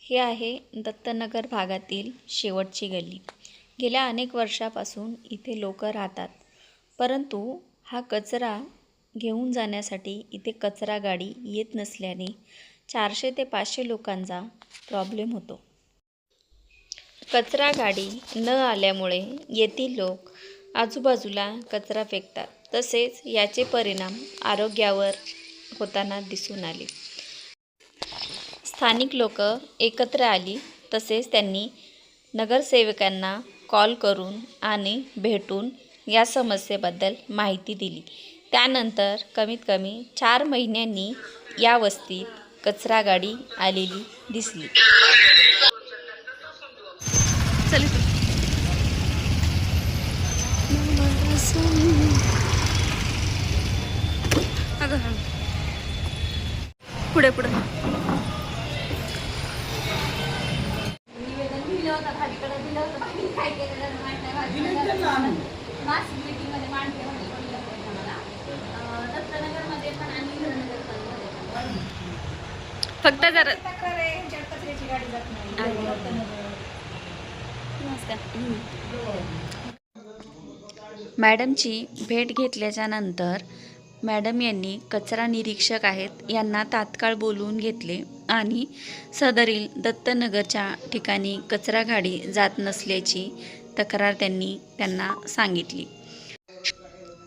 हे आहे दत्तनगर भागातील शेवटची गल्ली. गेल्या अनेक वर्षापासून इथे लोक राहतात, परंतु हा कचरा घेऊन जाण्यासाठी इथे कचरा गाडी येत नसल्याने 400 ते 500 लोकांचा प्रॉब्लेम होतो. कचरा गाडी न आल्यामुळे येथील लोक आजूबाजूला कचरा फेकतात. तसेच याचे परिणाम आरोग्यावर होताना दिसून आले. स्थानिक लोक एकत्र आली. तसेच त्यांनी नगरसेवकांना कॉल करून आणि भेटून या समस्येबद्दल माहिती दिली. त्यानंतर कमीत कमी 4 महिन्यांनी या वस्तीत कचरा गाडी आलेली दिसली. पुढे पुढे फक्त जरा मॅडमची भेट घेतल्याच्या नंतर मॅडम यांनी कचरा निरीक्षक आहेत यांना तात्काळ बोलवून घेतले आणि सदरील दत्तनगरच्या ठिकाणी कचरा गाडी जात नसल्याची तक्रार त्यांना सांगितली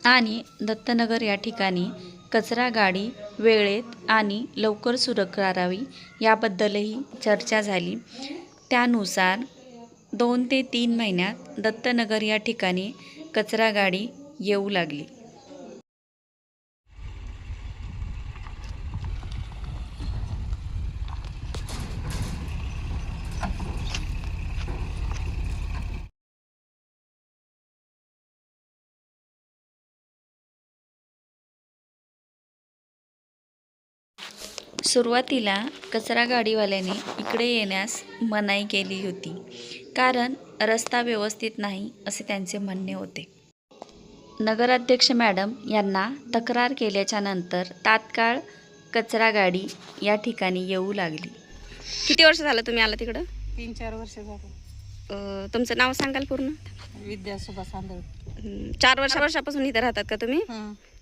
आणि दत्तनगर या ठिकाणी कचरा गाडी वेळेत आणि लवकर सुरू करावी याबद्दलही चर्चा झाली. त्यानुसार 2 ते 3 महिन्यात दत्तनगर या ठिकाणी कचरा गाडी येऊ लागली. सुरुवातीला कचरा गाडीवाल्याने इकडे येण्यास मनाई केली होती, कारण रस्ता व्यवस्थित नाही असे त्यांचे म्हणणे होते. नगराध्यक्ष मॅडम यांना तक्रार केल्याच्या नंतर तात्काळ कचरा गाडी या ठिकाणी येऊ लागली. किती वर्ष झालं तुम्ही आला तिकडं? 3-4 वर्ष झाली. तुमचं नाव सांगाल पूर्ण? विद्या सुभाष आंधळे. 4 वर्षापासून इथे राहतात का तुम्ही?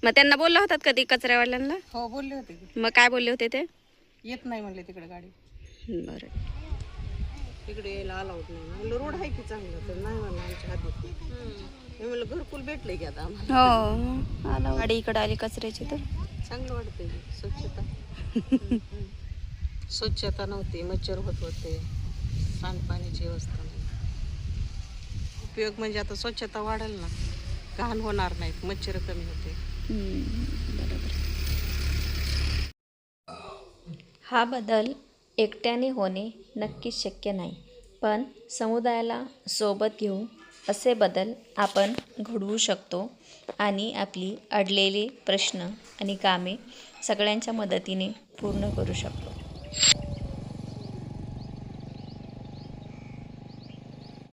मग त्यांना बोलला होतात कधी कचऱ्यावाल्यांना? हो, बोलले होते की. मग काय बोलले होते ते? येत नाही म्हणले तिकडे गाडी. बरं. तिकडे यायला अलाउड नाही म्हणलं. रोड आहे की चांगलं, तर नाही म्हणलं आमच्या हातात. मी म्हणलं घरकुल भेटले की आता आम्हाला. हो, आला गाडी इकडे आली कचऱ्याची तर चांगलं वाटतंय. स्वच्छता स्वच्छता नव्हती, मच्छर होत होते, सांडपाण्याची व्यवस्था नाही. उपयोग म्हणजे आता स्वच्छता वाढेल ना, घाण होणार नाहीत, मच्छर कमी होते. बरोबर. हा बदल एकट्याने होणे नक्कीच शक्य नाही, पण समुदायाला सोबत घेऊन असे बदल आपण घडवू शकतो आणि आपली अडलेले प्रश्न आणि कामे सगळ्यांच्या मदतीने पूर्ण करू शकतो.